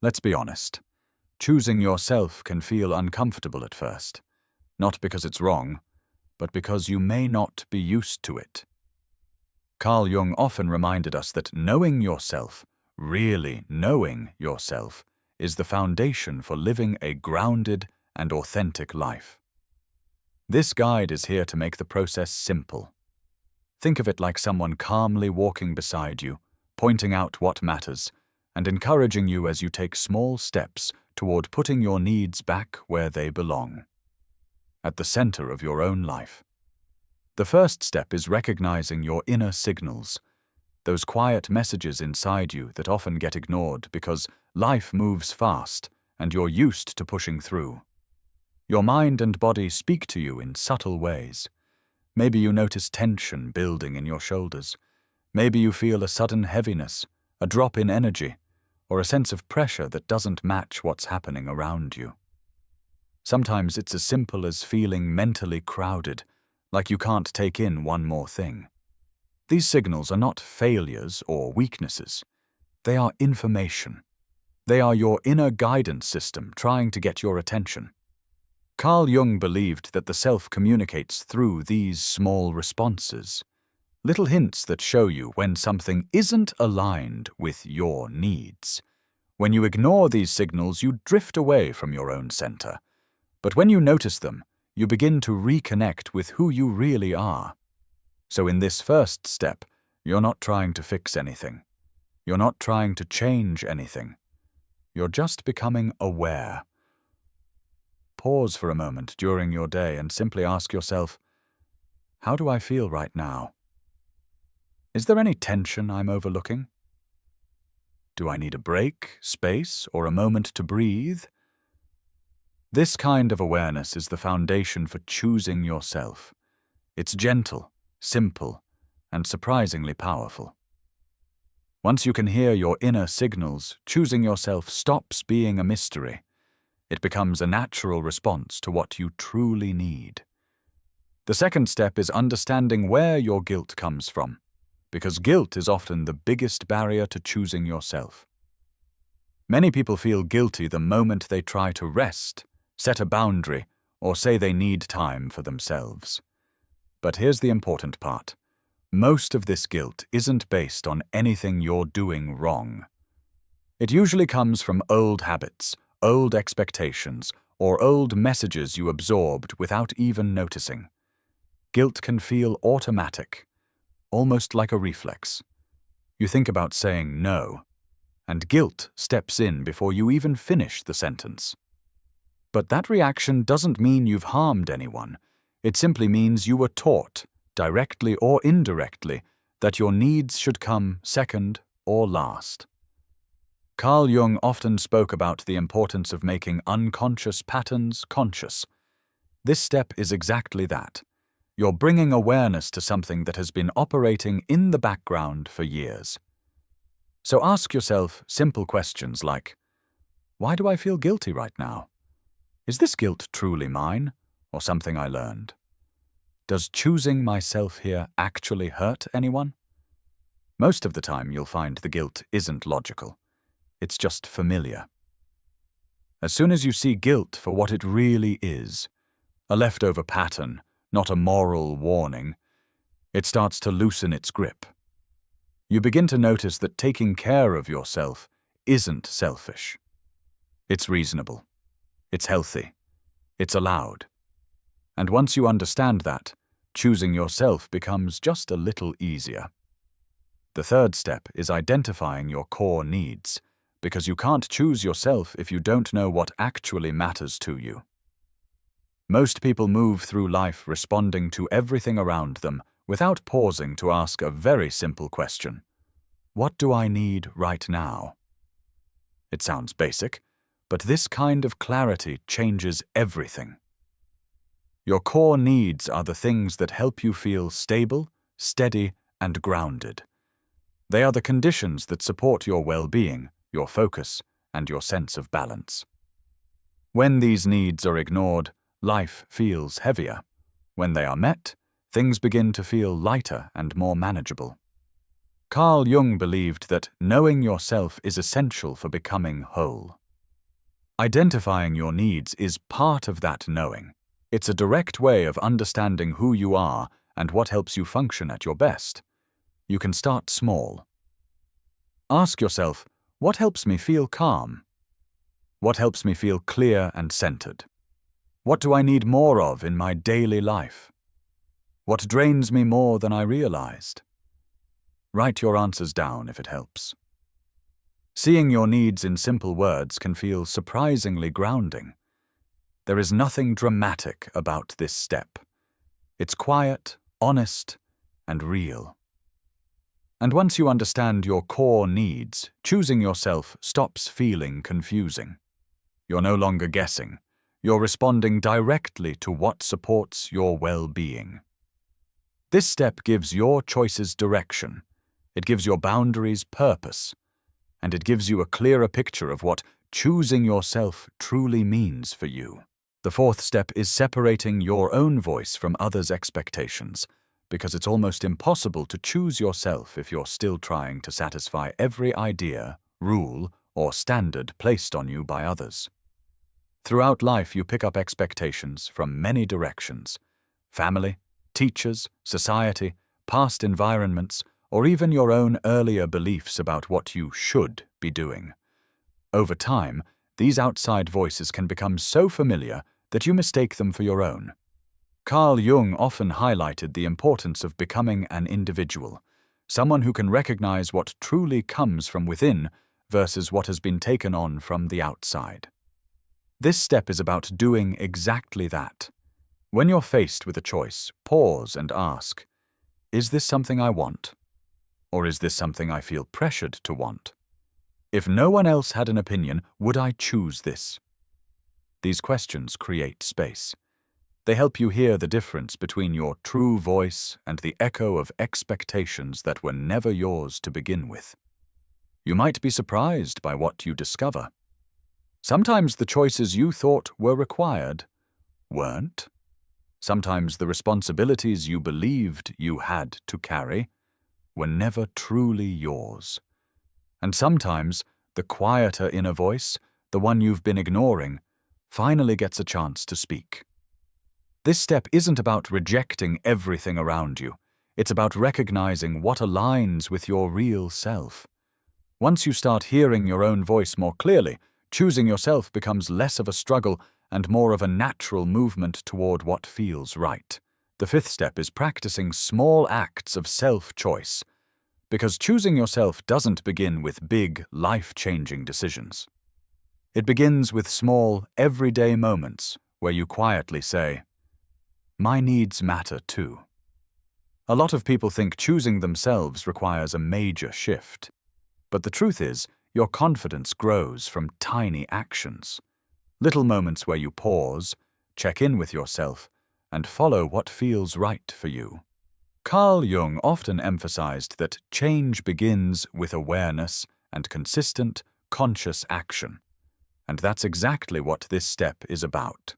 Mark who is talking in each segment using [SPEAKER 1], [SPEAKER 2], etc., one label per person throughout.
[SPEAKER 1] Let's be honest. Choosing yourself can feel uncomfortable at first, not because it's wrong, but because you may not be used to it. Carl Jung often reminded us that knowing yourself, really knowing yourself, is the foundation for living a grounded and authentic life. This guide is here to make the process simple. Think of it like someone calmly walking beside you, pointing out what matters, and encouraging you as you take small steps toward putting your needs back where they belong, at the center of your own life. The first step is recognizing your inner signals, those quiet messages inside you that often get ignored because life moves fast and you're used to pushing through. Your mind and body speak to you in subtle ways. Maybe you notice tension building in your shoulders. Maybe you feel a sudden heaviness, a drop in energy, or a sense of pressure that doesn't match what's happening around you. Sometimes it's as simple as feeling mentally crowded, like you can't take in one more thing. These signals are not failures or weaknesses. They are information. They are your inner guidance system trying to get your attention. Carl Jung believed that the self communicates through these small responses, little hints that show you when something isn't aligned with your needs. When you ignore these signals, you drift away from your own center. But when you notice them, you begin to reconnect with who you really are. So in this first step, you're not trying to fix anything. You're not trying to change anything. You're just becoming aware. Pause for a moment during your day and simply ask yourself, how do I feel right now? Is there any tension I'm overlooking? Do I need a break, space, or a moment to breathe? This kind of awareness is the foundation for choosing yourself. It's gentle, simple, and surprisingly powerful. Once you can hear your inner signals, choosing yourself stops being a mystery. It becomes a natural response to what you truly need. The second step is understanding where your guilt comes from, because guilt is often the biggest barrier to choosing yourself. Many people feel guilty the moment they try to rest, set a boundary, or say they need time for themselves. But here's the important part. Most of this guilt isn't based on anything you're doing wrong. It usually comes from old habits, old expectations, or old messages you absorbed without even noticing. Guilt can feel automatic, almost like a reflex. You think about saying no, and guilt steps in before you even finish the sentence. But that reaction doesn't mean you've harmed anyone. It simply means you were taught, directly or indirectly, that your needs should come second or last. Carl Jung often spoke about the importance of making unconscious patterns conscious. This step is exactly that. You're bringing awareness to something that has been operating in the background for years. So ask yourself simple questions like, why do I feel guilty right now? Is this guilt truly mine, or something I learned? Does choosing myself here actually hurt anyone? Most of the time you'll find the guilt isn't logical. It's just familiar. As soon as you see guilt for what it really is, a leftover pattern, not a moral warning, it starts to loosen its grip. You begin to notice that taking care of yourself isn't selfish. It's reasonable. It's healthy. It's allowed. And once you understand that, choosing yourself becomes just a little easier. The third step is identifying your core needs, because you can't choose yourself if you don't know what actually matters to you. Most people move through life responding to everything around them without pausing to ask a very simple question. What do I need right now? It sounds basic, but this kind of clarity changes everything. Your core needs are the things that help you feel stable, steady, and grounded. They are the conditions that support your well-being, your focus, and your sense of balance. When these needs are ignored, life feels heavier. When they are met, things begin to feel lighter and more manageable. Carl Jung believed that knowing yourself is essential for becoming whole. Identifying your needs is part of that knowing. It's a direct way of understanding who you are and what helps you function at your best. You can start small. Ask yourself, what helps me feel calm? What helps me feel clear and centered? What do I need more of in my daily life? What drains me more than I realized? Write your answers down if it helps. Seeing your needs in simple words can feel surprisingly grounding. There is nothing dramatic about this step. It's quiet, honest, and real. And once you understand your core needs, choosing yourself stops feeling confusing. You're no longer guessing. You're responding directly to what supports your well-being. This step gives your choices direction. It gives your boundaries purpose. And it gives you a clearer picture of what choosing yourself truly means for you. The fourth step is separating your own voice from others' expectations, because it's almost impossible to choose yourself if you're still trying to satisfy every idea, rule, or standard placed on you by others. Throughout life, you pick up expectations from many directions: family, teachers, society, past environments, or even your own earlier beliefs about what you should be doing. Over time, these outside voices can become so familiar that you mistake them for your own. Carl Jung often highlighted the importance of becoming an individual, someone who can recognize what truly comes from within versus what has been taken on from the outside. This step is about doing exactly that. When you're faced with a choice, pause and ask, is this something I want? Or is this something I feel pressured to want? If no one else had an opinion, would I choose this? These questions create space. They help you hear the difference between your true voice and the echo of expectations that were never yours to begin with. You might be surprised by what you discover. Sometimes the choices you thought were required weren't. Sometimes the responsibilities you believed you had to carry were never truly yours. And sometimes the quieter inner voice, the one you've been ignoring, finally gets a chance to speak. This step isn't about rejecting everything around you. It's about recognizing what aligns with your real self. Once you start hearing your own voice more clearly, choosing yourself becomes less of a struggle and more of a natural movement toward what feels right. The fifth step is practicing small acts of self-choice, because choosing yourself doesn't begin with big, life-changing decisions. It begins with small, everyday moments where you quietly say, "My needs matter too." A lot of people think choosing themselves requires a major shift. But the truth is, your confidence grows from tiny actions. Little moments where you pause, check in with yourself, and follow what feels right for you. Carl Jung often emphasized that change begins with awareness and consistent, conscious action. And that's exactly what this step is about.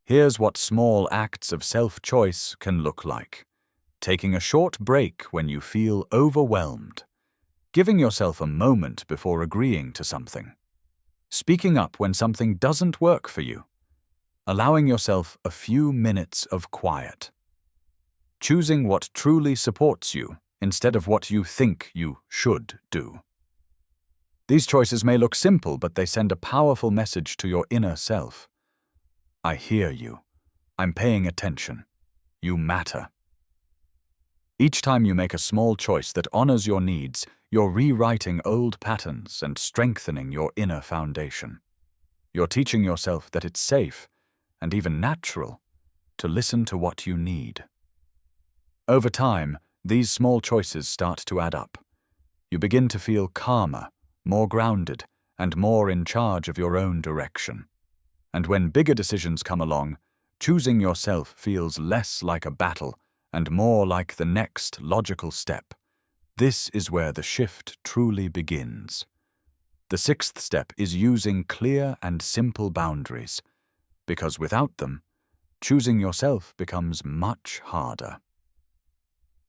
[SPEAKER 1] Here's what small acts of self-choice can look like. Taking a short break when you feel overwhelmed. Giving yourself a moment before agreeing to something. Speaking up when something doesn't work for you. Allowing yourself a few minutes of quiet. Choosing what truly supports you instead of what you think you should do. These choices may look simple, but they send a powerful message to your inner self. I hear you. I'm paying attention. You matter. Each time you make a small choice that honors your needs, you're rewriting old patterns and strengthening your inner foundation. You're teaching yourself that it's safe, and even natural, to listen to what you need. Over time, these small choices start to add up. You begin to feel calmer, more grounded, and more in charge of your own direction. And when bigger decisions come along, choosing yourself feels less like a battle and more like the next logical step. This is where the shift truly begins. The sixth step is using clear and simple boundaries, because without them, choosing yourself becomes much harder.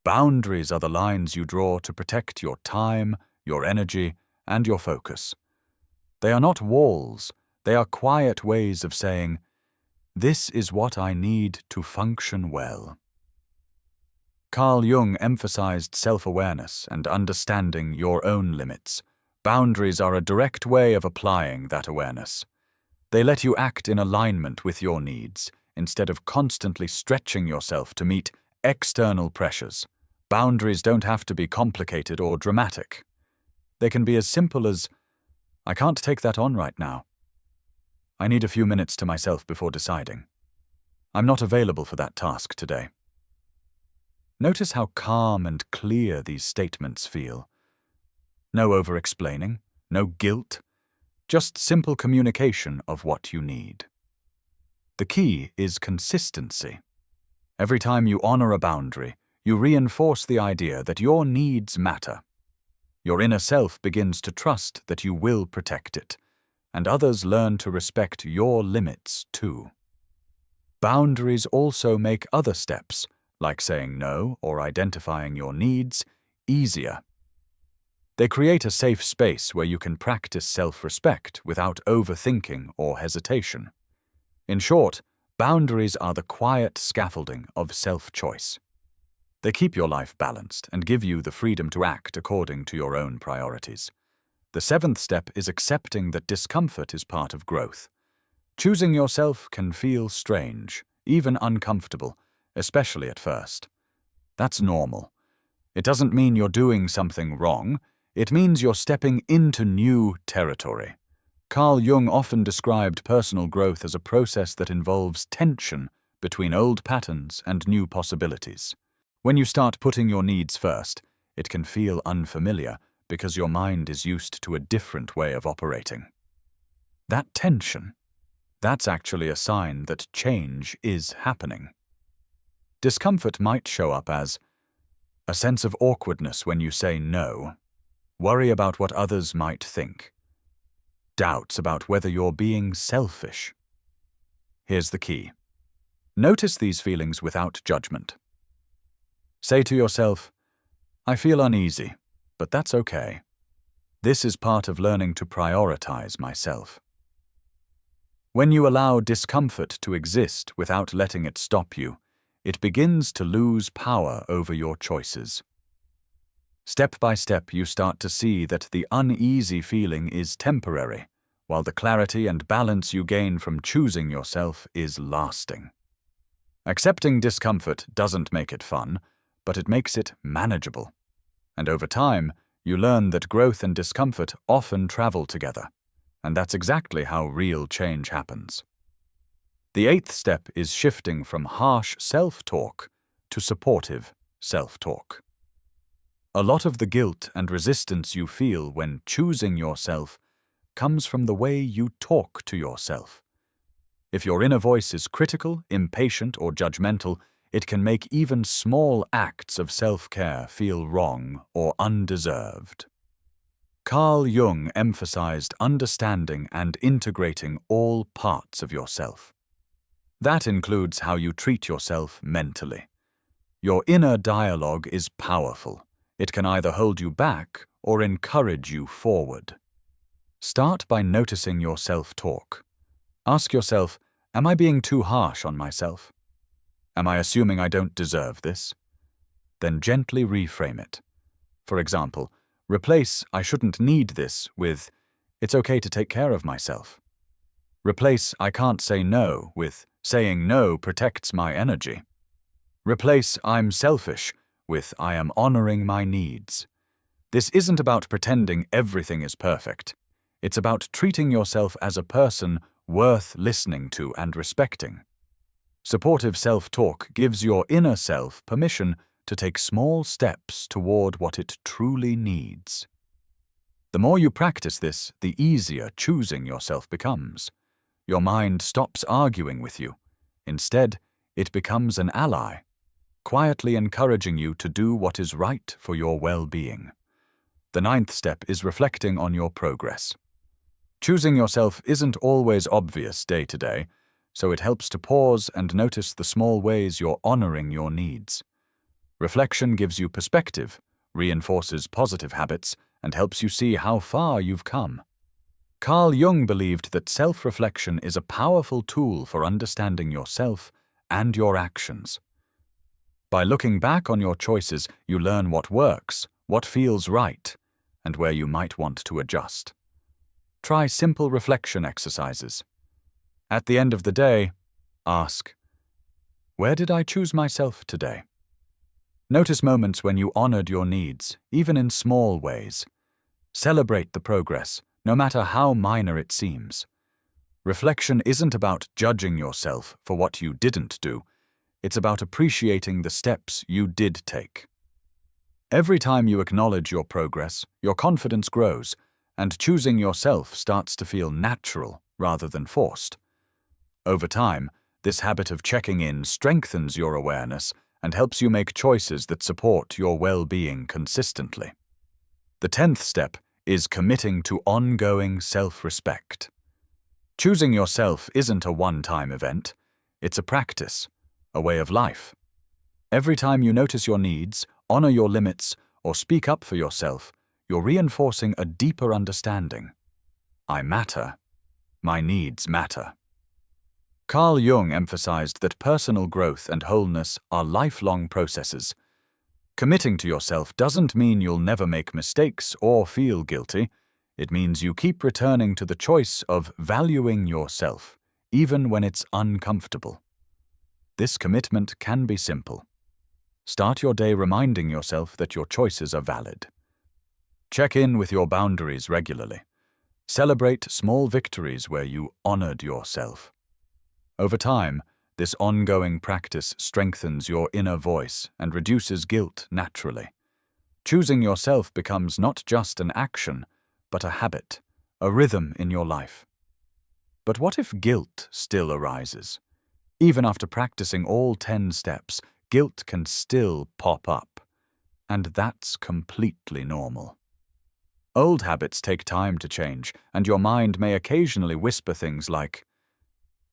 [SPEAKER 1] Boundaries are the lines you draw to protect your time, your energy, and your focus. They are not walls, they are quiet ways of saying, "This is what I need to function well." Carl Jung emphasized self-awareness and understanding your own limits. Boundaries are a direct way of applying that awareness. They let you act in alignment with your needs, instead of constantly stretching yourself to meet external pressures. Boundaries don't have to be complicated or dramatic. They can be as simple as, "I can't take that on right now. I need a few minutes to myself before deciding. I'm not available for that task today." Notice how calm and clear these statements feel. No over-explaining, no guilt, just simple communication of what you need. The key is consistency. Every time you honor a boundary, you reinforce the idea that your needs matter. Your inner self begins to trust that you will protect it, and others learn to respect your limits too. Boundaries also make other steps, like saying no or identifying your needs, easier. They create a safe space where you can practice self-respect without overthinking or hesitation. In short, boundaries are the quiet scaffolding of self-choice. They keep your life balanced and give you the freedom to act according to your own priorities. The seventh step is accepting that discomfort is part of growth. Choosing yourself can feel strange, even uncomfortable, especially at first. That's normal. It doesn't mean you're doing something wrong. It means you're stepping into new territory. Carl Jung often described personal growth as a process that involves tension between old patterns and new possibilities. When you start putting your needs first, it can feel unfamiliar because your mind is used to a different way of operating. That tension, that's actually a sign that change is happening. Discomfort might show up as a sense of awkwardness when you say no, worry about what others might think, doubts about whether you're being selfish. Here's the key. Notice these feelings without judgment. Say to yourself, "I feel uneasy, but that's okay. This is part of learning to prioritize myself." When you allow discomfort to exist without letting it stop you, it begins to lose power over your choices. Step by step, you start to see that the uneasy feeling is temporary, while the clarity and balance you gain from choosing yourself is lasting. Accepting discomfort doesn't make it fun, but it makes it manageable. And over time, you learn that growth and discomfort often travel together, and that's exactly how real change happens. The eighth step is shifting from harsh self-talk to supportive self-talk. A lot of the guilt and resistance you feel when choosing yourself comes from the way you talk to yourself. If your inner voice is critical, impatient, or judgmental, it can make even small acts of self-care feel wrong or undeserved. Carl Jung emphasized understanding and integrating all parts of yourself. That includes how you treat yourself mentally. Your inner dialogue is powerful. It can either hold you back or encourage you forward. Start by noticing your self-talk. Ask yourself, am I being too harsh on myself? Am I assuming I don't deserve this? Then gently reframe it. For example, replace "I shouldn't need this" with "It's okay to take care of myself." Replace "I can't say no" with "Saying no protects my energy." Replace "I'm selfish" with "I am honoring my needs." This isn't about pretending everything is perfect. It's about treating yourself as a person worth listening to and respecting. Supportive self-talk gives your inner self permission to take small steps toward what it truly needs. The more you practice this, the easier choosing yourself becomes. Your mind stops arguing with you. Instead, it becomes an ally, quietly encouraging you to do what is right for your well-being. The ninth step is reflecting on your progress. Choosing yourself isn't always obvious day to day, so it helps to pause and notice the small ways you're honoring your needs. Reflection gives you perspective, reinforces positive habits, and helps you see how far you've come. Carl Jung believed that self-reflection is a powerful tool for understanding yourself and your actions. By looking back on your choices, you learn what works, what feels right, and where you might want to adjust. Try simple reflection exercises. At the end of the day, ask, where did I choose myself today? Notice moments when you honored your needs, even in small ways. Celebrate the progress, no matter how minor it seems. Reflection isn't about judging yourself for what you didn't do. It's about appreciating the steps you did take. Every time you acknowledge your progress, your confidence grows, and choosing yourself starts to feel natural rather than forced. Over time, this habit of checking in strengthens your awareness and helps you make choices that support your well-being consistently. The 10th step is committing to ongoing self-respect. Choosing yourself isn't a one-time event. It's a practice, a way of life. Every time you notice your needs, honor your limits, or speak up for yourself, you're reinforcing a deeper understanding. I matter. My needs matter. Carl Jung emphasized that personal growth and wholeness are lifelong processes. Committing to yourself doesn't mean you'll never make mistakes or feel guilty. It means you keep returning to the choice of valuing yourself, even when it's uncomfortable. This commitment can be simple. Start your day reminding yourself that your choices are valid. Check in with your boundaries regularly. Celebrate small victories where you honored yourself. Over time, this ongoing practice strengthens your inner voice and reduces guilt naturally. Choosing yourself becomes not just an action, but a habit, a rhythm in your life. But what if guilt still arises? Even after practicing all 10 steps, guilt can still pop up. And that's completely normal. Old habits take time to change, and your mind may occasionally whisper things like,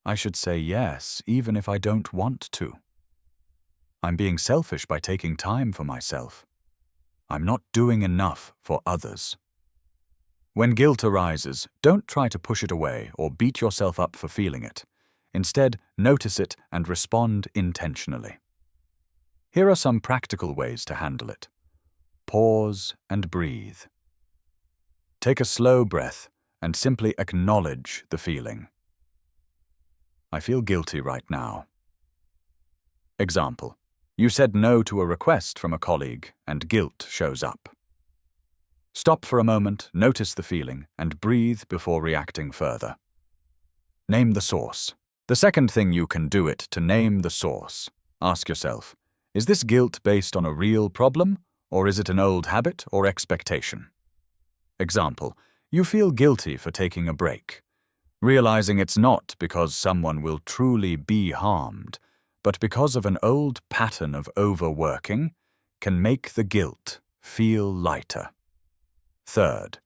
[SPEAKER 1] I should say yes, even if I don't want to. I'm being selfish by taking time for myself. I'm not doing enough for others. When guilt arises, don't try to push it away or beat yourself up for feeling it. Instead, notice it and respond intentionally. Here are some practical ways to handle it. Pause and breathe. Take a slow breath and simply acknowledge the feeling. I feel guilty right now. Example: you said no to a request from a colleague and guilt shows up. Stop for a moment, notice the feeling, and breathe before reacting further. Name the source. The second thing you can do it to name the source. Ask yourself, is this guilt based on a real problem, or is it an old habit or expectation? Example: you feel guilty for taking a break. Realizing it's not because someone will truly be harmed, but because of an old pattern of overworking, can make the guilt feel lighter. Third,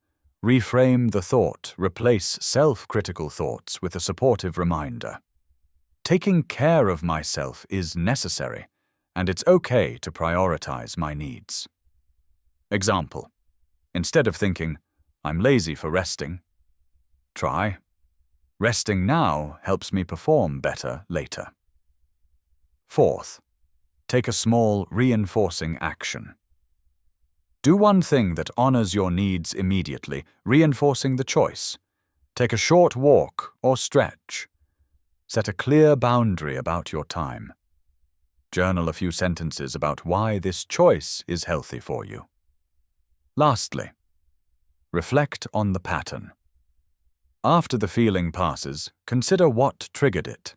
[SPEAKER 1] reframe the thought. Replace self-critical thoughts with a supportive reminder. Taking care of myself is necessary, and it's okay to prioritize my needs. Example: instead of thinking, I'm lazy for resting, try, resting now helps me perform better later. Fourth, take a small reinforcing action. Do one thing that honors your needs immediately, reinforcing the choice. Take a short walk or stretch. Set a clear boundary about your time. Journal a few sentences about why this choice is healthy for you. Lastly, reflect on the pattern. After the feeling passes, consider what triggered it.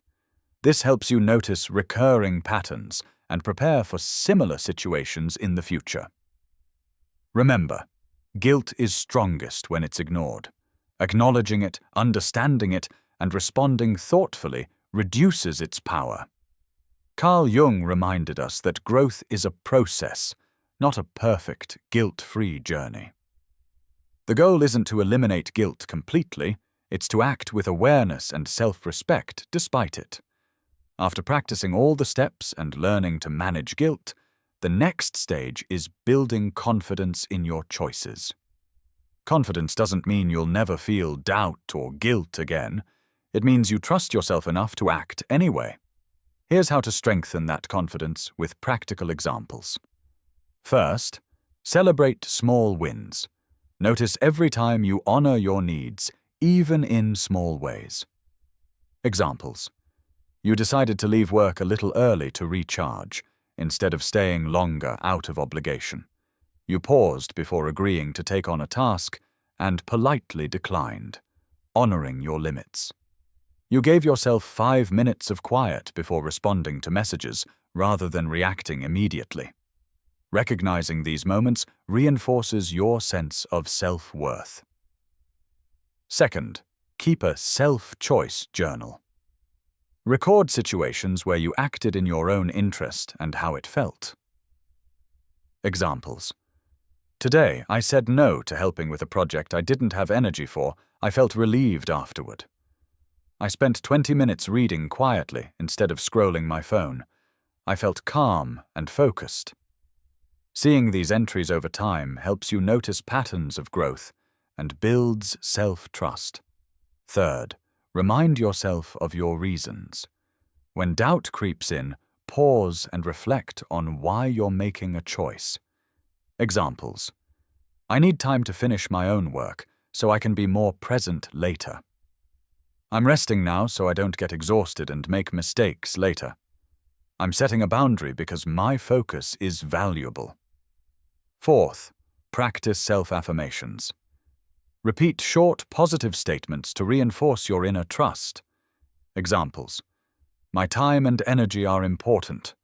[SPEAKER 1] This helps you notice recurring patterns and prepare for similar situations in the future. Remember, guilt is strongest when it's ignored. Acknowledging it, understanding it, and responding thoughtfully reduces its power. Carl Jung reminded us that growth is a process, not a perfect, guilt-free journey. The goal isn't to eliminate guilt completely, it's to act with awareness and self-respect despite it. After practicing all the steps and learning to manage guilt, The next stage is building confidence in your choices. Confidence doesn't mean you'll never feel doubt or guilt again. It means you trust yourself enough to act anyway. Here's how to strengthen that confidence with practical examples. First, celebrate small wins. Notice every time you honor your needs, even in small ways. Examples. You decided to leave work a little early to recharge, instead of staying longer out of obligation. You paused before agreeing to take on a task and politely declined, honoring your limits. You gave yourself 5 minutes of quiet before responding to messages, rather than reacting immediately. Recognizing these moments reinforces your sense of self-worth. Second, keep a self-choice journal. Record situations where you acted in your own interest and how it felt. Examples. Today, I said no to helping with a project I didn't have energy for. I felt relieved afterward. I spent 20 minutes reading quietly instead of scrolling my phone. I felt calm and focused. Seeing these entries over time helps you notice patterns of growth and builds self-trust. Third, remind yourself of your reasons. When doubt creeps in, pause and reflect on why you're making a choice. Examples. I need time to finish my own work so I can be more present later. I'm resting now so I don't get exhausted and make mistakes later. I'm setting a boundary because my focus is valuable. Fourth, practice self-affirmations. Repeat short, positive statements to reinforce your inner trust. Examples. My time and energy are important.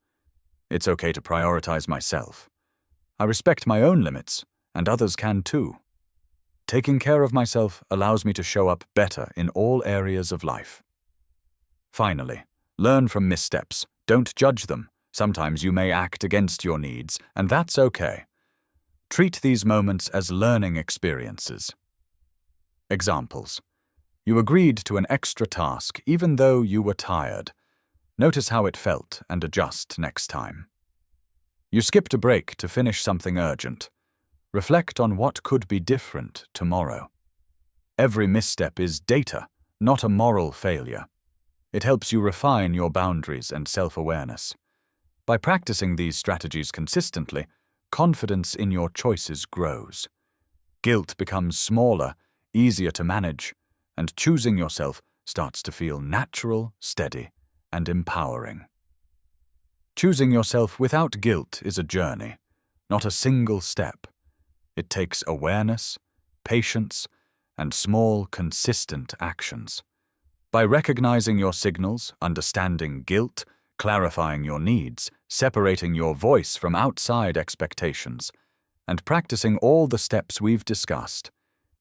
[SPEAKER 1] It's okay to prioritize myself. I respect my own limits, and others can too. Taking care of myself allows me to show up better in all areas of life. Finally, learn from missteps. Don't judge them. Sometimes you may act against your needs, and that's okay. Treat these moments as learning experiences. Examples. You agreed to an extra task even though you were tired. Notice how it felt and adjust next time. You skipped a break to finish something urgent. Reflect on what could be different tomorrow. Every misstep is data, not a moral failure. It helps you refine your boundaries and self-awareness. By practicing these strategies consistently, confidence in your choices grows. Guilt becomes smaller, easier to manage, and choosing yourself starts to feel natural, steady, and empowering. Choosing yourself without guilt is a journey, not a single step. It takes awareness, patience, and small, consistent actions. By recognizing your signals, understanding guilt, clarifying your needs, separating your voice from outside expectations, and practicing all the steps we've discussed,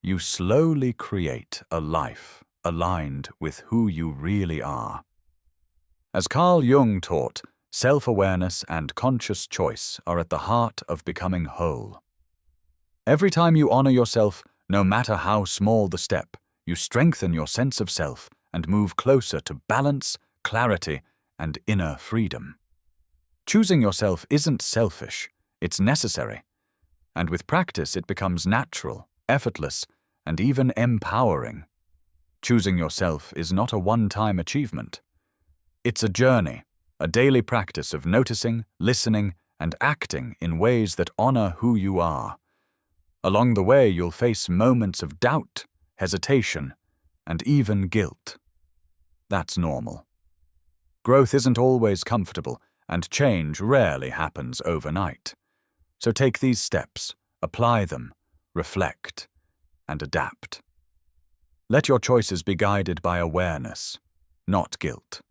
[SPEAKER 1] you slowly create a life aligned with who you really are. As Carl Jung taught, self-awareness and conscious choice are at the heart of becoming whole. Every time you honor yourself, no matter how small the step, you strengthen your sense of self and move closer to balance, clarity, and inner freedom. Choosing yourself isn't selfish, it's necessary. And with practice, it becomes natural, effortless, and even empowering. Choosing yourself is not a one-time achievement. It's a journey, a daily practice of noticing, listening, and acting in ways that honor who you are. Along the way, you'll face moments of doubt, hesitation, and even guilt. That's normal. Growth isn't always comfortable, and change rarely happens overnight. So take these steps, apply them, reflect, and adapt. Let your choices be guided by awareness, not guilt.